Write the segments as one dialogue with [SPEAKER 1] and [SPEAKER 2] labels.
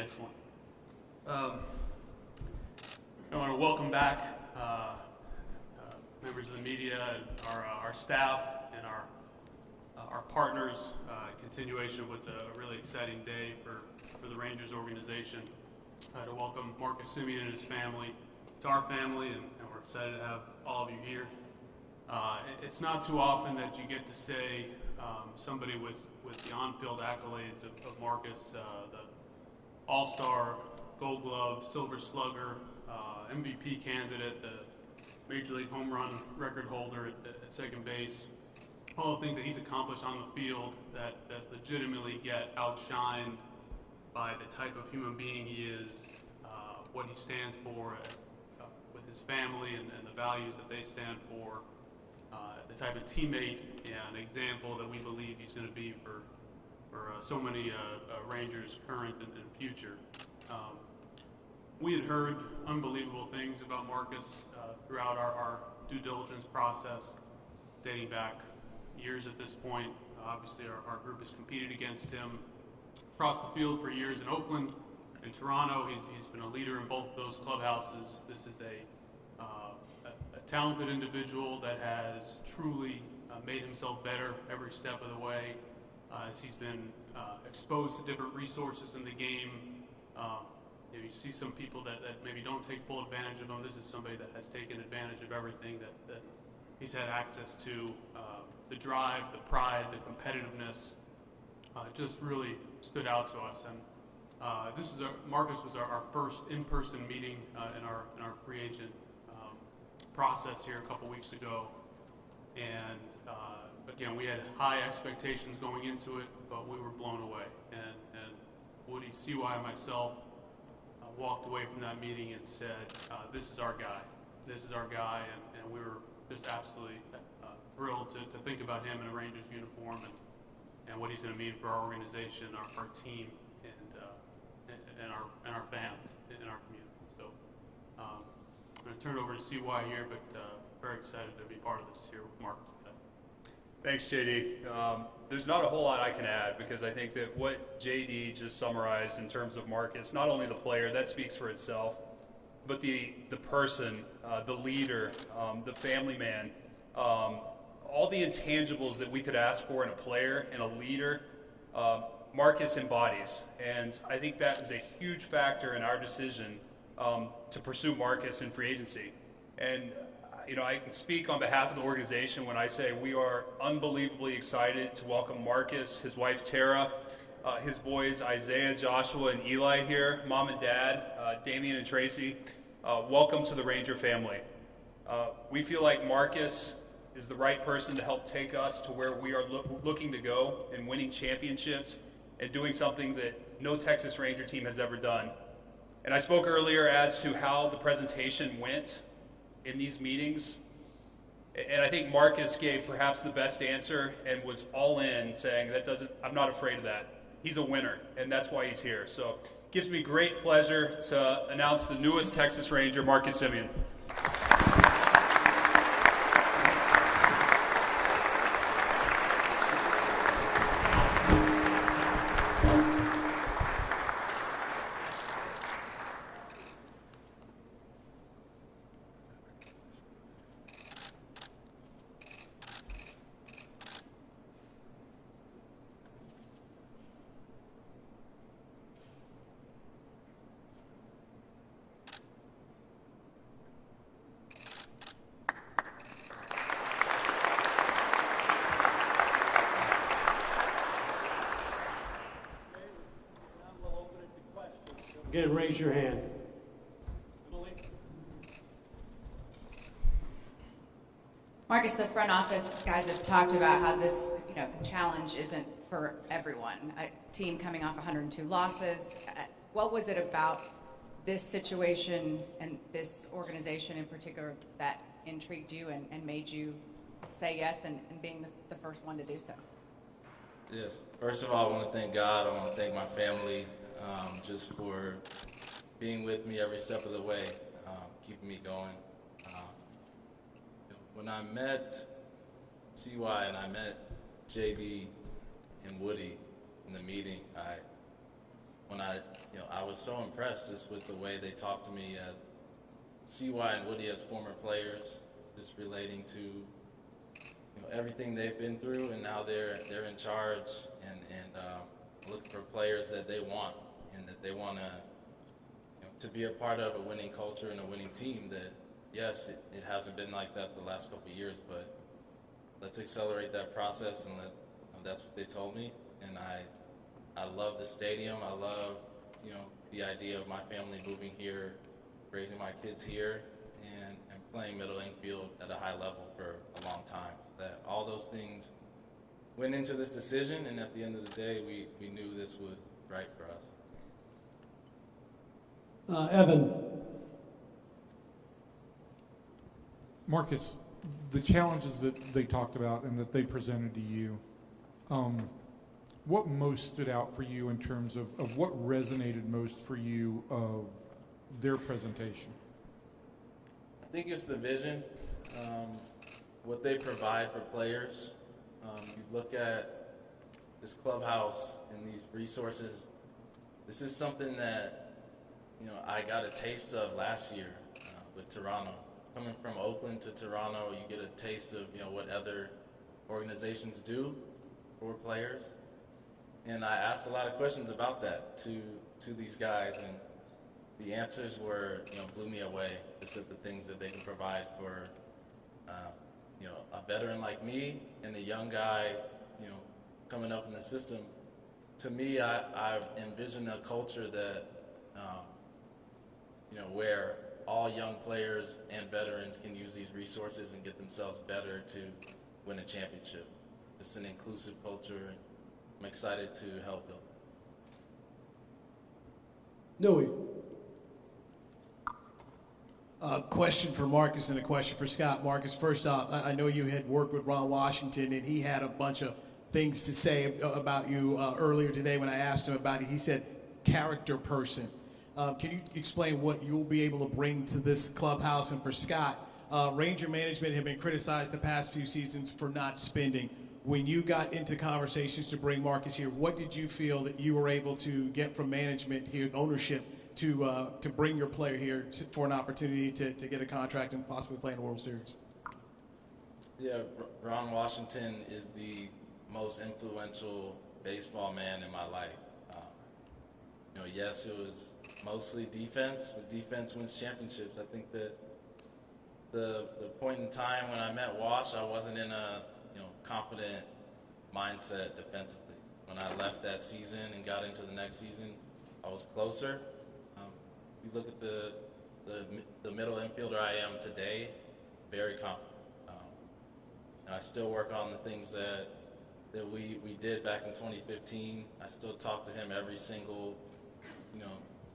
[SPEAKER 1] excellent. I want to welcome back members of the media, and our staff, and our partners. Continuation of what's a really exciting day for the Rangers organization. To welcome Marcus Semien and his family to our family, and we're excited to have all of you here. It's not too often that you get to say somebody with the on-field accolades of Marcus, the All-Star, Gold Glove, Silver Slugger, MVP candidate, the Major League home run record holder at second base, all the things that he's accomplished on the field that legitimately get outshined by the type of human being he is, what he stands for with his family and the values that they stand for, the type of teammate and example that we believe he's going to be for so many Rangers, current and future. We had heard unbelievable things about Marcus throughout our due diligence process, dating back years at this point. Obviously, our group has competed against him across the field for years in Oakland, in Toronto. He's been a leader in both of those clubhouses. This is a talented individual that has truly made himself better every step of the way as he's been exposed to different resources in the game. You see some people that maybe don't take full advantage of him. This is somebody that has taken advantage of everything that he's had access to. The drive, the pride, the competitiveness just really stood out to us. And Marcus was our first in-person meeting in our free agent process here a couple weeks ago. And again, we had high expectations going into it, but we were blown away. And Woody, CY, and myself walked away from that meeting and said, this is our guy. This is our guy, and we were just absolutely thrilled to think about him in a Rangers uniform and what he's going to mean for our organization, our team, and our fans in our community. So I'm going to turn it over to CY here, but very excited to be part of this here with Marcus today.
[SPEAKER 2] Thanks, JD. There's not a whole lot I can add because I think that what JD just summarized in terms of Marcus, not only the player, that speaks for itself, but the person, the leader, the family man, all the intangibles that we could ask for in a player and a leader, Marcus embodies. And I think that is a huge factor in our decision to pursue Marcus in free agency. And I can speak on behalf of the organization when I say we are unbelievably excited to welcome Marcus, his wife Tara, his boys Isaiah, Joshua, and Eli here, mom and dad, Damian and Tracy. Welcome to the Ranger family. We feel like Marcus is the right person to help take us to where we are looking to go in winning championships and doing something that no Texas Ranger team has ever done. And I spoke earlier as to how the presentation went in these meetings, and I think Marcus gave perhaps the best answer and was all in, saying I'm not afraid of that. He's a winner, and that's why he's here. So it gives me great pleasure to announce the newest Texas Ranger, Marcus Semien.
[SPEAKER 3] Again, raise your hand.
[SPEAKER 4] Marcus, the front office guys have talked about how this, challenge isn't for everyone. A team coming off 102 losses. What was it about this situation and this organization in particular that intrigued you and made you say yes and being the first one to do so?
[SPEAKER 5] Yes. First of all, I want to thank God. I want to thank my family just for being with me every step of the way, keeping me going. When I met CY and I met JD and Woody in the meeting, when I was so impressed just with the way they talked to me as CY and Woody as former players, just relating to everything they've been through, and now they're in charge and looking for players that they want and that they want to be a part of a winning culture and a winning team. That yes, it hasn't been like that the last couple of years, but let's accelerate that process, and that's what they told me. And I love the stadium. I love the idea of my family moving here, raising my kids here, and playing middle infield at a high level for a long time. That all those things went into this decision, and at the end of the day, we knew this was right for us.
[SPEAKER 3] Evan.
[SPEAKER 6] Marcus, the challenges that they talked about and that they presented to you, what most stood out for you in terms of what resonated most for you of their presentation?
[SPEAKER 5] I think it's the vision, what they provide for players. You look at this clubhouse and these resources. This is something that I got a taste of last year with Toronto. Coming from Oakland to Toronto, you get a taste of what other organizations do for players. And I asked a lot of questions about that to these guys, and the answers were blew me away. Just at the things that they can provide for a veteran like me and a young guy coming up in the system. To me, I envision a culture that where all young players and veterans can use these resources and get themselves better to win a championship. It's an inclusive culture, and I'm excited to help build.
[SPEAKER 3] Nui.
[SPEAKER 7] A question for Marcus and a question for Scott. Marcus, first off, I know you had worked with Ron Washington, and he had a bunch of things to say about you earlier today when I asked him about it. He said, character person. Can you explain what you'll be able to bring to this clubhouse? And for Scott, Ranger management have been criticized the past few seasons for not spending. When you got into conversations to bring Marcus here, what did you feel that you were able to get from management here, ownership, to bring your player here for an opportunity to get a contract and possibly play in the World Series?
[SPEAKER 5] Yeah, Ron Washington is the most influential baseball man in my life. Yes, it was mostly defense, but defense wins championships. I think that the point in time when I met Wash, I wasn't in a confident mindset defensively. When I left that season and got into the next season, I was closer. You look at the middle infielder I am today, very confident. And I still work on the things that we did back in 2015. I still talk to him every single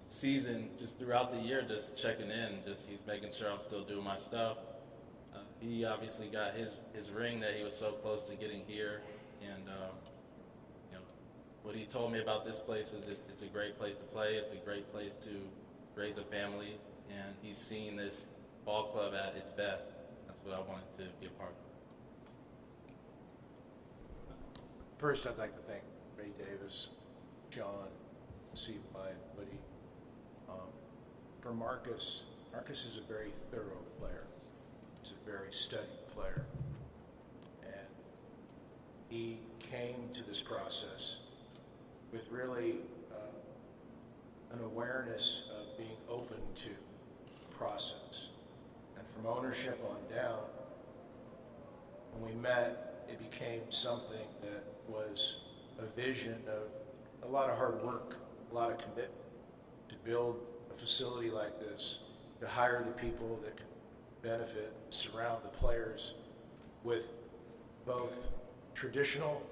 [SPEAKER 5] season, just throughout the year, just checking in. Just he's making sure I'm still doing my stuff. He obviously got his ring that he was so close to getting here, and what he told me about this place is it's a great place to play. It's a great place to raise a family, and he's seen this ball club at its best. That's what I wanted to be a part of.
[SPEAKER 8] First, I'd like to thank Ray Davis, John, CY, and Woody. For Marcus is a very thorough player. He's a very studied player. And he came to this process with really an awareness of being open to process. And from ownership on down, when we met, it became something that was a vision of a lot of hard work, a lot of commitment to build a facility like this, to hire the people that can benefit, surround the players with both traditional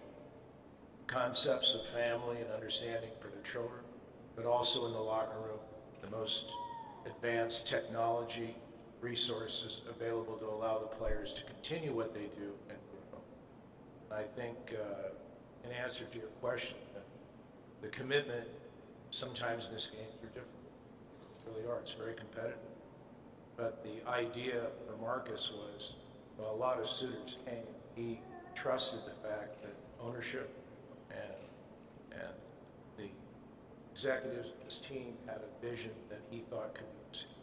[SPEAKER 8] concepts of family and understanding for their children, but also in the locker room, the most advanced technology resources available to allow the players to continue what they do and grow. And I think, in answer to your question, the commitment sometimes in this game are different. They really are. It's very competitive. But the idea for Marcus was, well, a lot of suitors came. He trusted the fact that ownership and the executives of this team had a vision that he thought could be achieved.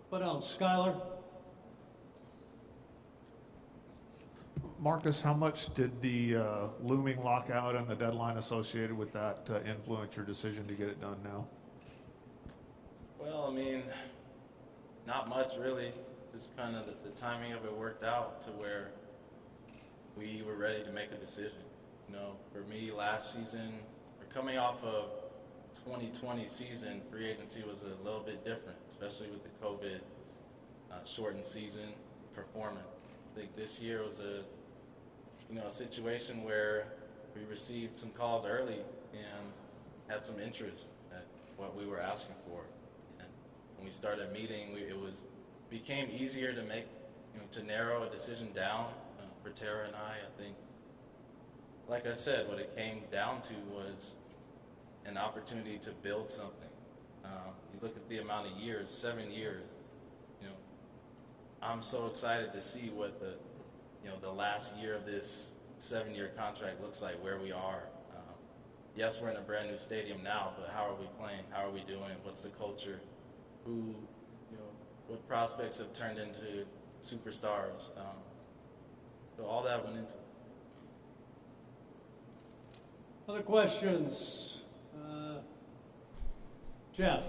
[SPEAKER 3] What else, Skylar?
[SPEAKER 9] Marcus, how much did the looming lockout and the deadline associated with that influence your decision to get it done now?
[SPEAKER 5] Well, I mean, not much really. Just kind of the timing of it worked out to where we were ready to make a decision. You know, for me, last season, or coming off of 2020 season, free agency was a little bit different, especially with the COVID shortened season performance. I think this year was a situation where we received some calls early and had some interest at what we were asking for. And when we started meeting, it became easier to make, to narrow a decision down for Tara and I think, like I said, what it came down to was an opportunity to build something. You look at the amount of years, 7 years, I'm so excited to see what the last year of this 7-year contract looks like, where we are. Yes, we're in a brand new stadium now, but how are we playing? How are we doing? What's the culture? What prospects have turned into superstars? So all that went into it.
[SPEAKER 3] Other questions? Jeff?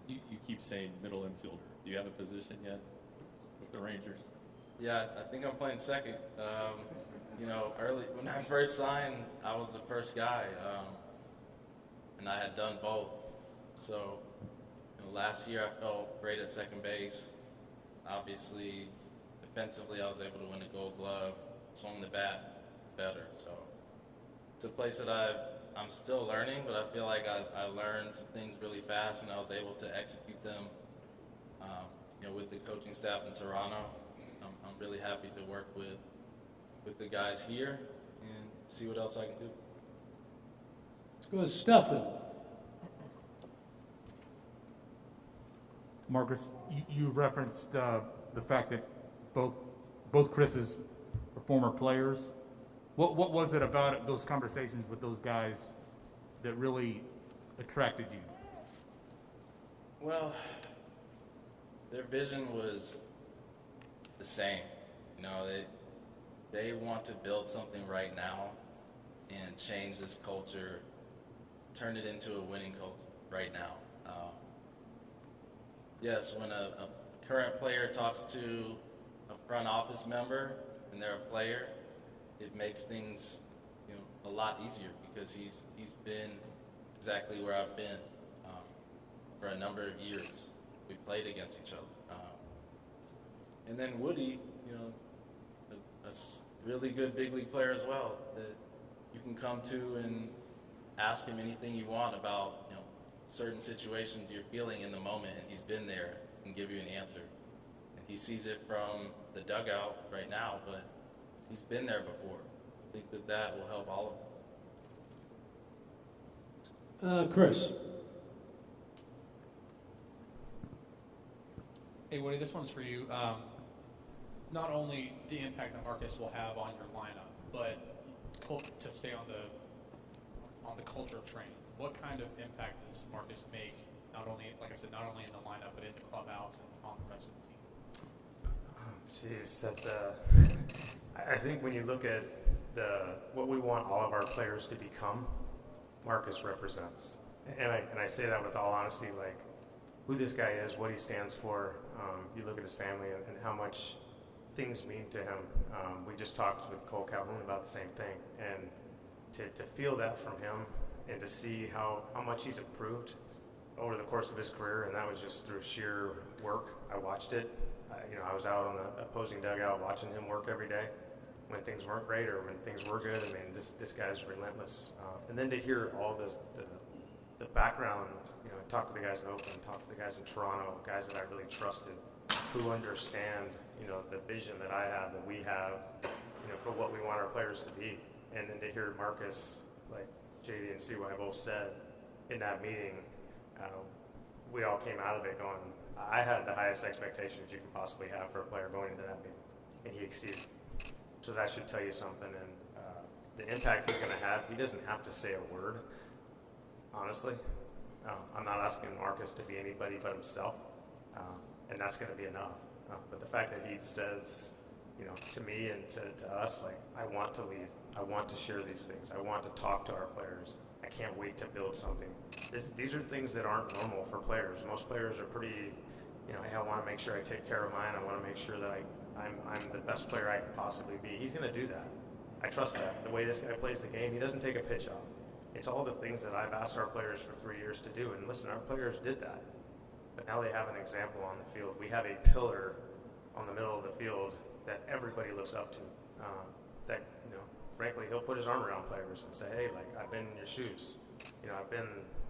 [SPEAKER 10] You keep saying middle infielder. Do you have a position yet with the Rangers?
[SPEAKER 5] Yeah, I think I'm playing second. Early when I first signed, I was the first guy, and I had done both. So, last year I felt great at second base. Obviously, defensively, I was able to win a Gold Glove, swung the bat better. So, it's a place that I'm still learning, but I feel like I learned some things really fast, and I was able to execute them. With the coaching staff in Toronto, I'm really happy to work with the guys here and see what else I can do.
[SPEAKER 3] Let's go with Stefan.
[SPEAKER 11] Marcus, you referenced the fact that both Chris's are former players. What was it about those conversations with those guys that really attracted you?
[SPEAKER 5] Well, their vision was the same. They want to build something right now and change this culture, turn it into a winning culture right now. Yes, when a current player talks to a front office member and they're a player, it makes things a lot easier because he's been exactly where I've been for a number of years. We played against each other. And then Woody, a really good big league player as well that you can come to and ask him anything you want about certain situations you're feeling in the moment, and he's been there and give you an answer. And he sees it from the dugout right now, but he's been there before. I think that will help all of them.
[SPEAKER 3] Chris?
[SPEAKER 12] Hey, Woody, this one's for you. Not only the impact that Marcus will have on your lineup, but to stay on the culture train. What kind of impact does Marcus make? Not only, like I said, not only in the lineup, but in the clubhouse and on the rest of the team.
[SPEAKER 13] Jeez, that's I think when you look at what we want all of our players to become, Marcus represents, and I say that with all honesty, like who this guy is, what he stands for. You look at his family and how much things mean to him. We just talked with Cole Calhoun about the same thing, and to feel that from him and to see how much he's improved over the course of his career, and that was just through sheer work. I watched it. I was out on the opposing dugout watching him work every day when things weren't great or when things were good. I mean, this guy's relentless. And then to hear all the background, talk to the guys in Oakland, talk to the guys in Toronto, guys that I really trusted, who understand, the vision that I have, that we have, for what we want our players to be. And then to hear Marcus, like JD and CY both said in that meeting, we all came out of it going, I had the highest expectations you could possibly have for a player going into that meeting, and he exceeded. So that should tell you something. And the impact he's going to have, he doesn't have to say a word, honestly. I'm not asking Marcus to be anybody but himself, and that's going to be enough. But the fact that he says, to me and to us, like, I want to lead. I want to share these things. I want to talk to our players. I can't wait to build something. These are things that aren't normal for players. Most players are pretty, hey, I want to make sure I take care of mine. I want to make sure that I'm the best player I can possibly be. He's going to do that. I trust that. The way this guy plays the game, he doesn't take a pitch off. It's all the things that I've asked our players for 3 years to do. And listen, our players did that. But now they have an example on the field. We have a pillar on the middle of the field that everybody looks up to. That, frankly, he'll put his arm around players and say, hey, like, I've been in your shoes.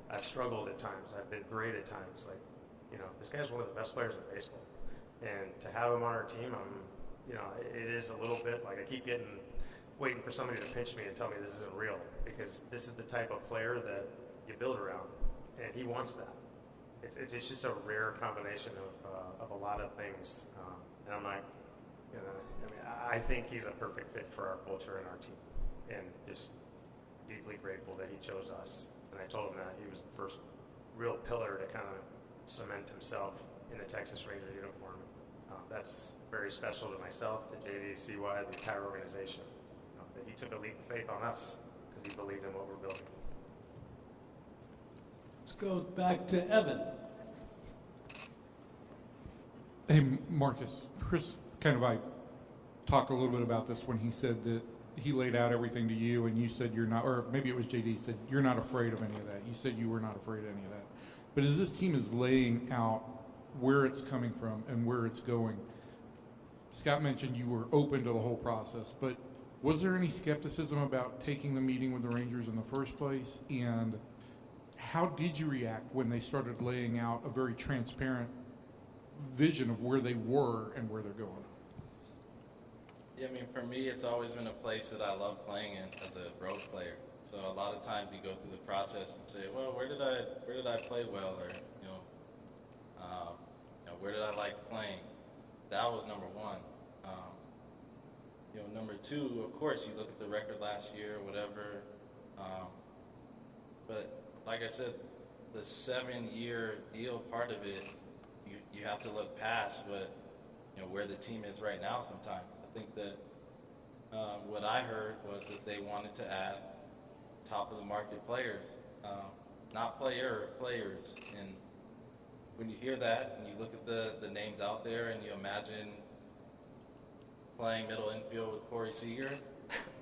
[SPEAKER 13] I've struggled at times. I've been great at times. Like, this guy's one of the best players in baseball. And to have him on our team, it is a little bit like I keep waiting for somebody to pinch me and tell me this isn't real, because this is the type of player that you build around, and he wants that. It's just a rare combination of a lot of things, and I'm like, I think he's a perfect fit for our culture and our team, and just deeply grateful that he chose us. And I told him that he was the first real pillar to kind of cement himself in the Texas Ranger uniform. That's very special to myself, to JD, CY, the entire organization. That he took a leap of faith on us because he believed in what we're building.
[SPEAKER 3] Let's go back to Evan.
[SPEAKER 6] Hey, Marcus, Chris I talked a little bit about this when he said that he laid out everything to you and you said you're not, or maybe it was JD said you're not afraid of any of that. You said you were not afraid of any of that. But as this team is laying out where it's coming from and where it's going, Scott mentioned you were open to the whole process, but was there any skepticism about taking the meeting with the Rangers in the first place? And how did you react when they started laying out a very transparent vision of where they were and where they're going?
[SPEAKER 5] Yeah, I mean, for me, it's always been a place that I love playing in as a road player. So a lot of times you go through the process and say, well, where did I play well, or where did I like playing? That was number one. Number two, of course, you look at the record last year, whatever. But like I said, the 7-year deal part of it, you have to look past where the team is right now sometimes. I think that what I heard was that they wanted to add top of the market players, not players. And when you hear that and you look at the names out there and you imagine playing middle infield with Corey Seager,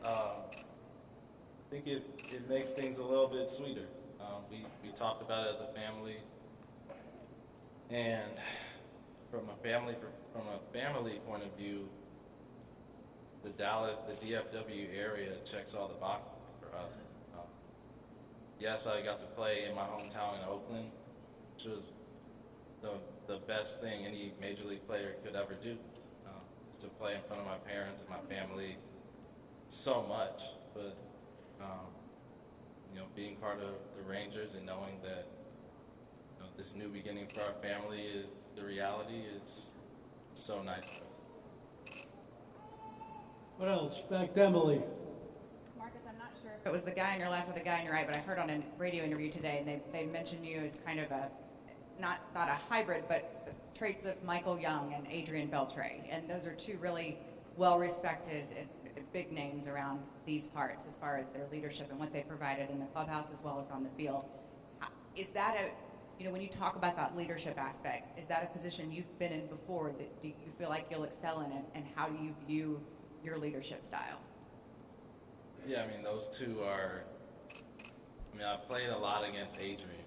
[SPEAKER 5] I think it makes things a little bit sweeter. We talked about it as a family, and from a family point of view, the DFW area checks all the boxes for us. Yes, I got to play in my hometown in Oakland, which was the best thing any major league player could ever do. To play in front of my parents and my family so much, but being part of the Rangers and knowing that this new beginning for our family is the reality is so nice.
[SPEAKER 3] What else? Back to Emily.
[SPEAKER 4] Marcus, I'm not sure if it was the guy on your left or the guy on your right, but I heard on a radio interview today, and they mentioned you as kind of not a hybrid, but traits of Michael Young and Adrian Beltre. And those are two really well-respected and big names around these parts as far as their leadership and what they provided in the clubhouse as well as on the field. Is that when you talk about that leadership aspect, is that a position you've been in before that do you feel like you'll excel in it, and how do you view your leadership style?
[SPEAKER 5] Yeah, I mean, those two are, I played a lot against Adrian,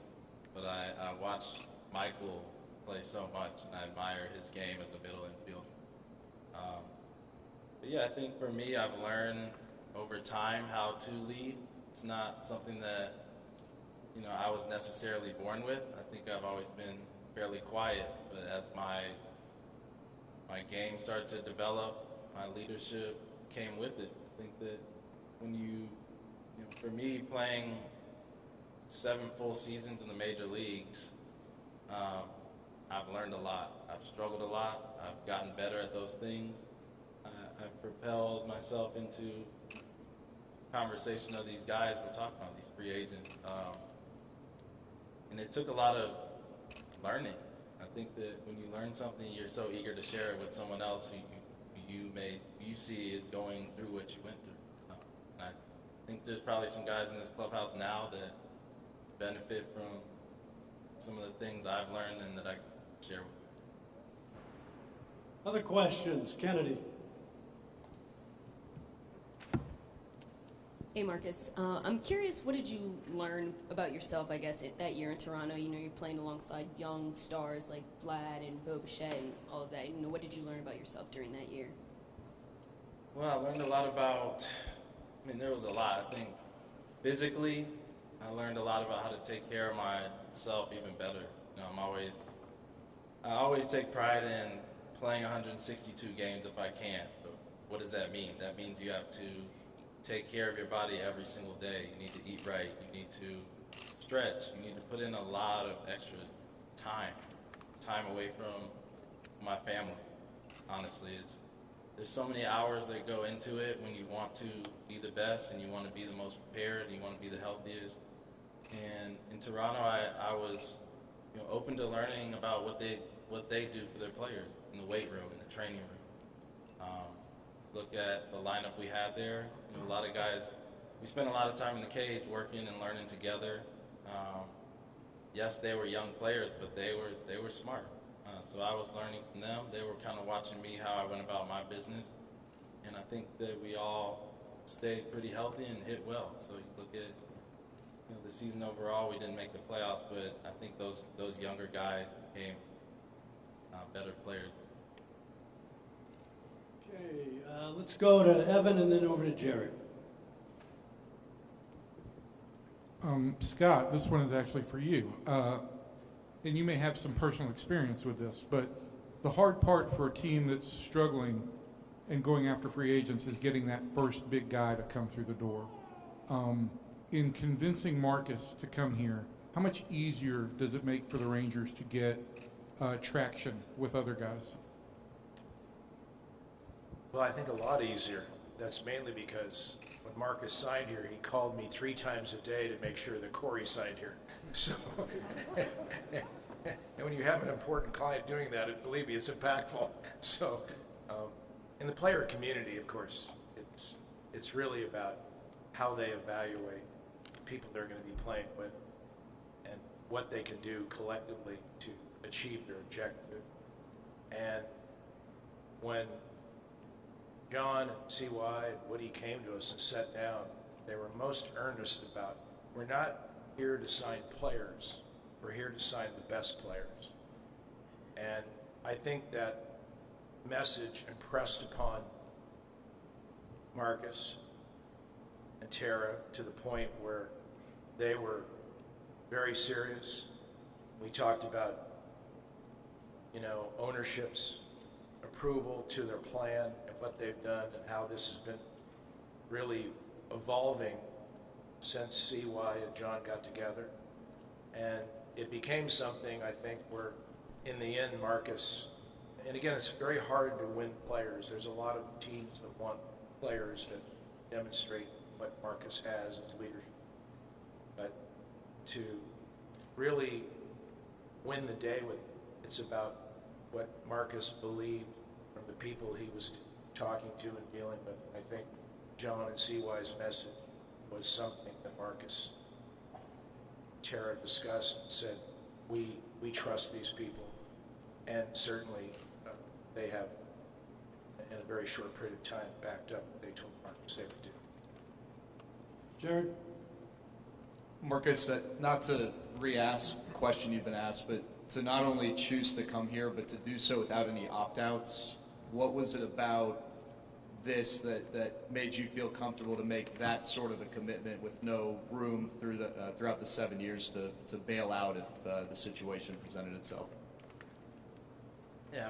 [SPEAKER 5] but I watched Michael play so much, and I admire his game as a middle infielder. But yeah, I think for me, I've learned over time how to lead. It's not something that, I was necessarily born with. I think I've always been fairly quiet, but as my game started to develop, my leadership came with it. I think that when for me, playing 7 full seasons in the major leagues, I've learned a lot. I've struggled a lot. I've gotten better at those things. I've propelled myself into conversation of these guys we're talking about, these free agents. And it took a lot of learning. I think that when you learn something, you're so eager to share it with someone else who you see is going through what you went through. And I think there's probably some guys in this clubhouse now that benefit from some of the things I've learned and that I can share with them.
[SPEAKER 3] Other questions? Kennedy.
[SPEAKER 14] Hey, Marcus. I'm curious, what did you learn about yourself, I guess, that year in Toronto? You know, you're playing alongside young stars like Vlad and Bo Bichette and all of that. You know, what did you learn about yourself during that year?
[SPEAKER 5] Well, I learned a lot about, there was a lot. I think physically, I learned a lot about how to take care of myself even better. You know, I always take pride in playing 162 games if I can. But what does that mean? That means you have to take care of your body every single day. You need to eat right. You need to stretch. You need to put in a lot of extra time away from my family. Honestly, there's so many hours that go into it when you want to be the best and you want to be the most prepared and you want to be the healthiest. And in Toronto, I was open to learning about what they do for their players in the weight room, in the training room. Look at the lineup we had there. A lot of guys, we spent a lot of time in the cage working and learning together. Yes, they were young players, but they were smart. So I was learning from them. They were kind of watching me how I went about my business. And I think that we all stayed pretty healthy and hit well. So you look at the season overall, we didn't make the playoffs, but I think those younger guys became better players.
[SPEAKER 3] Okay, let's go to Evan and then over to Jared.
[SPEAKER 6] Scott, this one is actually for you. And you may have some personal experience with this, but the hard part for a team that's struggling and going after free agents is getting that first big guy to come through the door. In convincing Marcus to come here, how much easier does it make for the Rangers to get traction with other guys?
[SPEAKER 8] Well, I think a lot easier. That's mainly because when Marcus signed here, he called me 3 times a day to make sure that Corey signed here. So, and when you have an important client doing that, believe me, it's impactful. So, in the player community, of course, it's really about how they evaluate the people they're going to be playing with and what they can do collectively to achieve their objective. And when John and CY and Woody came to us and sat down, they were most earnest about, we're not here to sign players, we're here to sign the best players. And I think that message impressed upon Marcus and Tara to the point where they were very serious. We talked about, ownership's approval to their plan and what they've done and how this has been really evolving since CY and John got together. And it became something, I think, where in the end, Marcus, and again, it's very hard to win players. There's a lot of teams that want players that demonstrate what Marcus has as leadership. But to really win the day with, it's about what Marcus believed from the people he was talking to and dealing with. I think John and CY's message was something that Marcus, Tara discussed and said, we trust these people. And certainly they have, in a very short period of time, backed up what they told Marcus they would do.
[SPEAKER 3] Jared?
[SPEAKER 15] Marcus, not to re-ask a question you've been asked, but to not only choose to come here, but to do so without any opt-outs, what was it about this that made you feel comfortable to make that sort of a commitment with no room throughout the 7 years to bail out if the situation presented itself?
[SPEAKER 5] Yeah,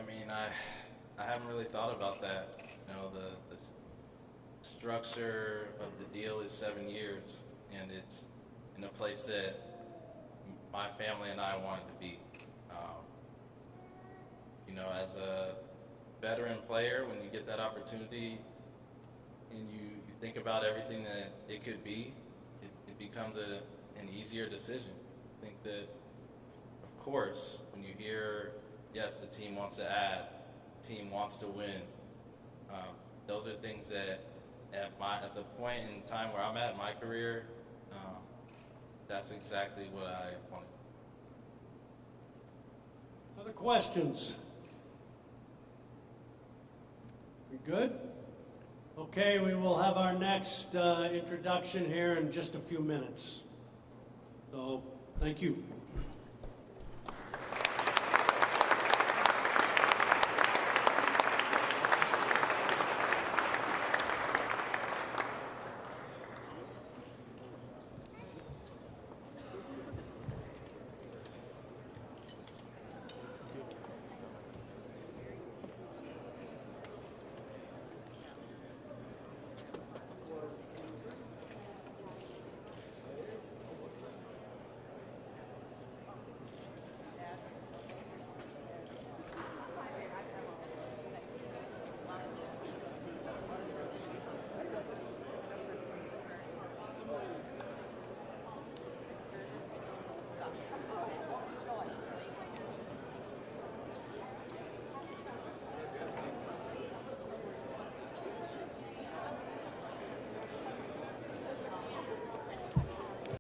[SPEAKER 5] I haven't really thought about that. The structure of the deal is 7 years, and it's in a place that my family and I wanted to be. As a veteran player, when you get that opportunity, and you think about everything that it could be, it becomes an easier decision. I think that, of course, when you hear, yes, the team wants to add, the team wants to win, those are things that at the point in time where I'm at in my career, that's exactly what I wanted.
[SPEAKER 3] Other questions? We good? Okay, we will have our next introduction here in just a few minutes. So, thank you.